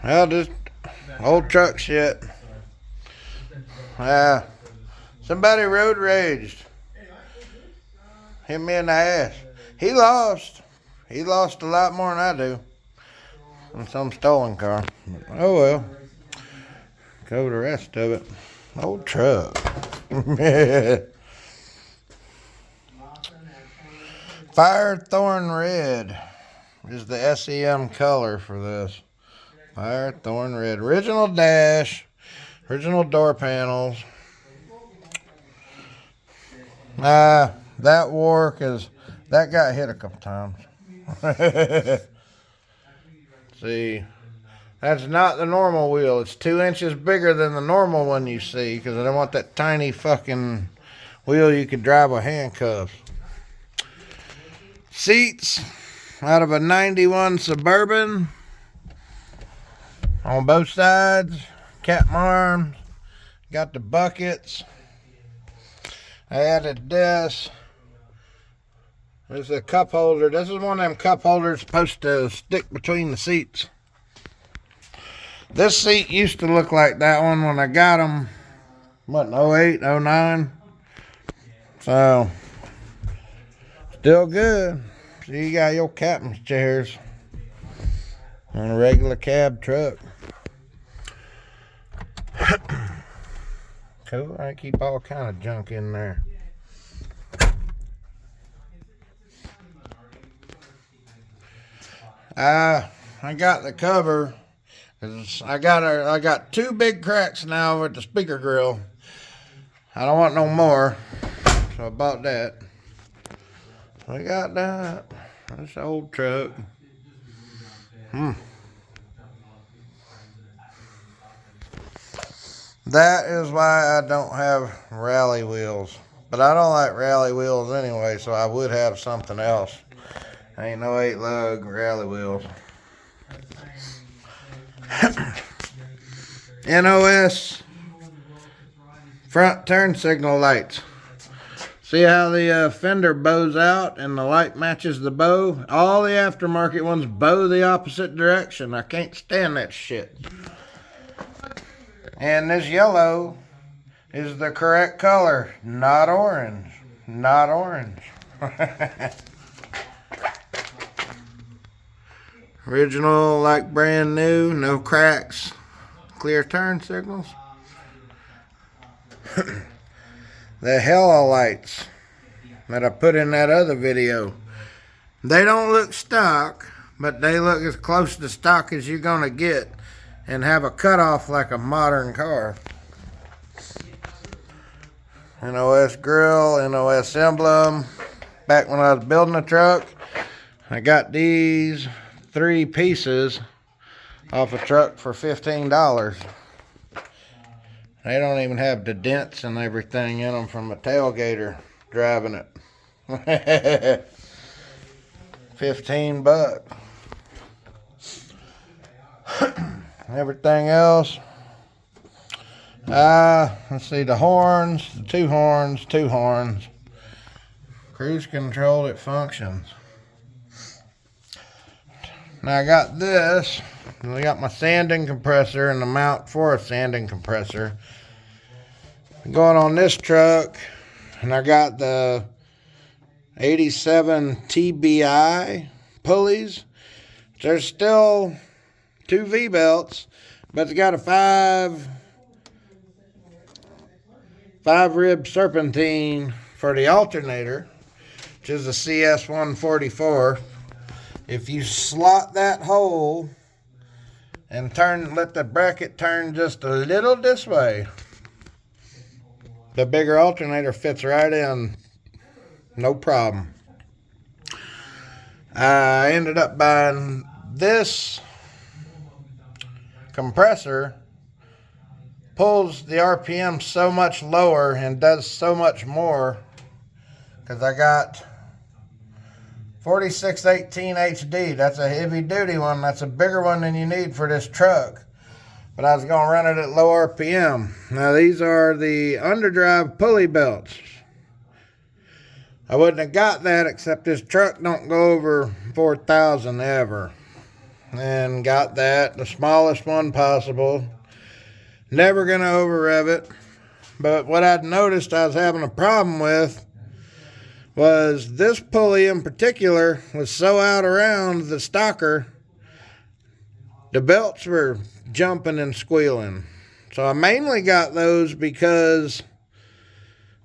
Well, just old truck shit. Somebody road raged. Hit me in the ass. He lost. He lost a lot more than I do on some stolen car. Oh well. Cover the rest of it. Old truck. Firethorn Red is the SEM color for this. Firethorn Red. Original dash. Original door panels. That wore because that got hit a couple times. See, that's not the normal wheel. It's 2 inches bigger than the normal one you see because I don't want that tiny fucking wheel you could drive with handcuffs. Seats out of a 91 Suburban on both sides. Cap arms. Got the buckets. I added this. This is a cup holder. This is one of them cup holders supposed to stick between the seats. This seat used to look like that one when I got them, what, in 08, 09? So, still good. So you got your captain's chairs on a regular cab truck. Cool. I keep all kind of junk in there. I got the cover because I got 2 big cracks now with the speaker grill. I don't want no more, so I bought that. I got that. This old truck. That is why I don't have rally wheels. But I don't like rally wheels anyway, so I would have something else. Ain't no 8-lug rally wheels. NOS front turn signal lights. See how the fender bows out and the light matches the bow? All the aftermarket ones bow the opposite direction. I can't stand that shit. And this yellow is the correct color, not orange. Not orange. Original, like brand new, no cracks, clear turn signals. The hella lights that I put in that other video, they don't look stock, but they look as close to stock as you're gonna get and have a cutoff like a modern car. NOS grill, NOS emblem. Back when I was building a truck, I got these 3 pieces off a truck for $15. They don't even have the dents and everything in them from a tailgater driving it. 15 bucks. Everything else. Let's see, the horns, the 2 horns, 2 horns. Cruise control, it functions. Now I got this. I got my sanding compressor and the mount for a sanding compressor going on this truck, and I got the 87 TBI pulleys. There's still 2 V-belts, but it's got a 5 rib serpentine for the alternator, which is a CS144. If you slot that hole and let the bracket turn just a little this way, the bigger alternator fits right in, no problem. I ended up buying this compressor. Pulls the RPM so much lower and does so much more because I got 4618 HD. That's a heavy duty one. That's a bigger one than you need for this truck. But I was going to run it at low RPM. Now these are the underdrive pulley belts. I wouldn't have got that except this truck don't go over 4,000 ever. and got that, the smallest one possible. Never going to over rev it. But what I'd noticed I was having a problem with was this pulley in particular was so out around the stocker, the belts were jumping and squealing. So I mainly got those because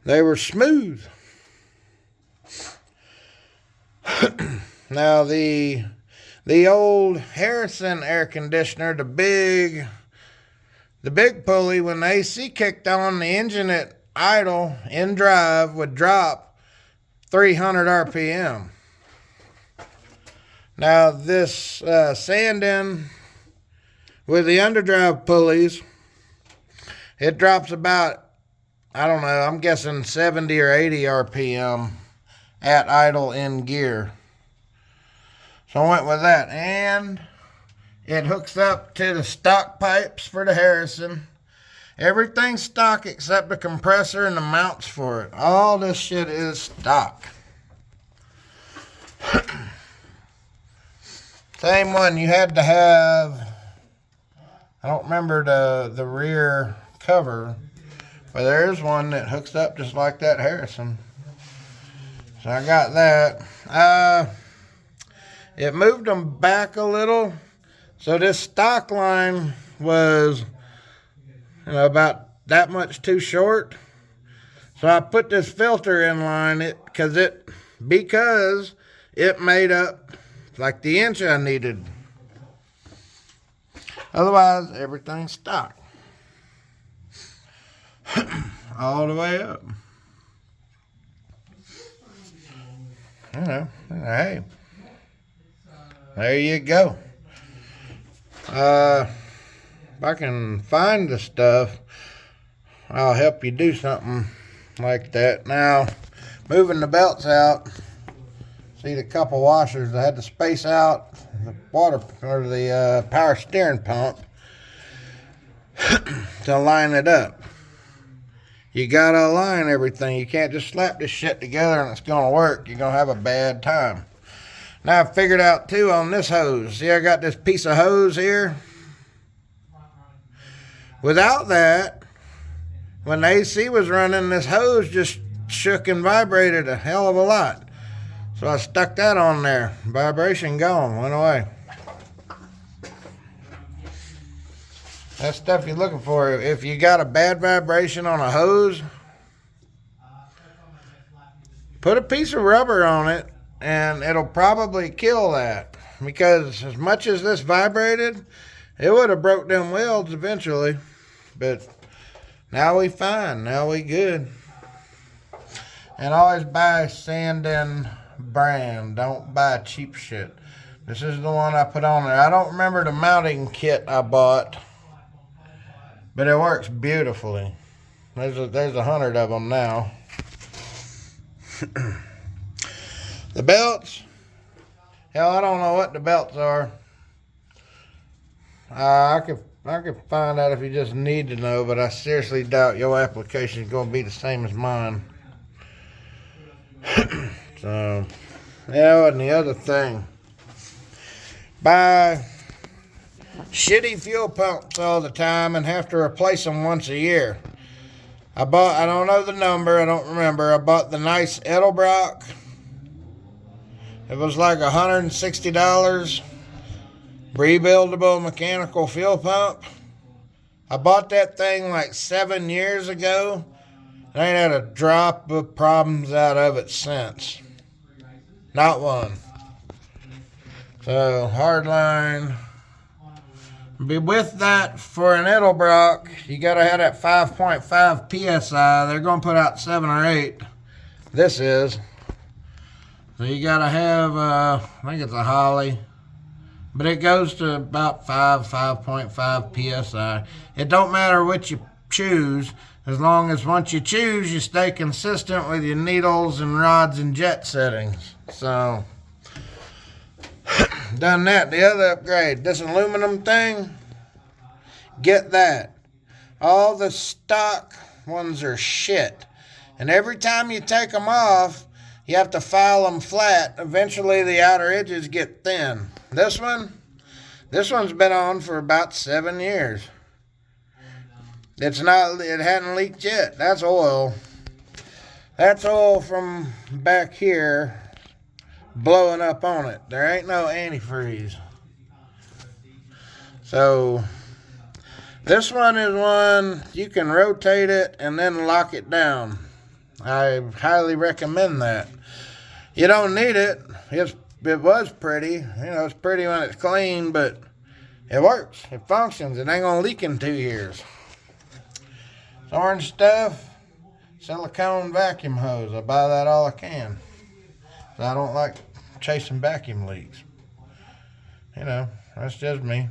they were smooth. Now the old Harrison air conditioner, the big pulley, when the AC kicked on, the engine at idle in drive would drop 300 RPM. Now this sanding with the underdrive pulleys, it drops about, I don't know, I'm guessing 70 or 80 RPM at idle in gear. So I went with that, and it hooks up to the stock pipes for the Harrison. Everything's stock except the compressor and the mounts for it. All this shit is stock. Same one, you had to have, I don't remember the rear cover, but there's one that hooks up just like that Harrison. So I got that. It moved them back a little. So this stock line was, about that much too short. So I put this filter in line because it made up like the inch I needed. Otherwise, everything's stock. All the way up. Hey. There you go. If I can find the stuff, I'll help you do something like that. Now, moving the belts out, see the couple washers, I had to space out the water or the power steering pump to line it up. You gotta align everything. You can't just slap this shit together and it's gonna work. You're gonna have a bad time. Now I figured out too on this hose. See, I got this piece of hose here. Without that, when the AC was running, this hose just shook and vibrated a hell of a lot. So I stuck that on there. Vibration gone, went away. That's stuff you're looking for. If you got a bad vibration on a hose, put a piece of rubber on it and it'll probably kill that. Because as much as this vibrated, it would have broke them welds eventually. But now we fine. Now we good. And always buy Sandin brand. Don't buy cheap shit. This is the one I put on there. I don't remember the mounting kit I bought, but it works beautifully. There's 100 of them now. The belts, hell, I don't know what the belts are. I could find out if you just need to know, but I seriously doubt your application is going to be the same as mine. So, yeah, and the other thing, buy shitty fuel pumps all the time and have to replace them once a year. I don't know the number, I don't remember. I bought the nice Edelbrock. It was like $160. Rebuildable mechanical fuel pump. I bought that thing like 7 years ago. I ain't had a drop of problems out of it since. Not one. So, hardline. Be with that for an Edelbrock, you gotta have that 5.5 PSI. They're gonna put out 7 or 8. This is. So you gotta have, I think it's a Holly. But it goes to about 5.5 PSI. It don't matter which you choose, as long as once you choose, you stay consistent with your needles and rods and jet settings. So, done that. The other upgrade, this aluminum thing, get that. All the stock ones are shit. And every time you take them off, you have to file them flat. Eventually the outer edges get thin. This one, This one's been on for about 7 years. It hadn't leaked yet. That's oil. That's oil from back here blowing up on it. There ain't no antifreeze. So this one is one you can rotate it and then lock it down. I highly recommend that. You don't need it. It was pretty. It's pretty when it's clean, but it works. It functions. It ain't gonna leak in 2 years. It's orange stuff. Silicone vacuum hose. I buy that all I can. I don't like chasing vacuum leaks. That's just me.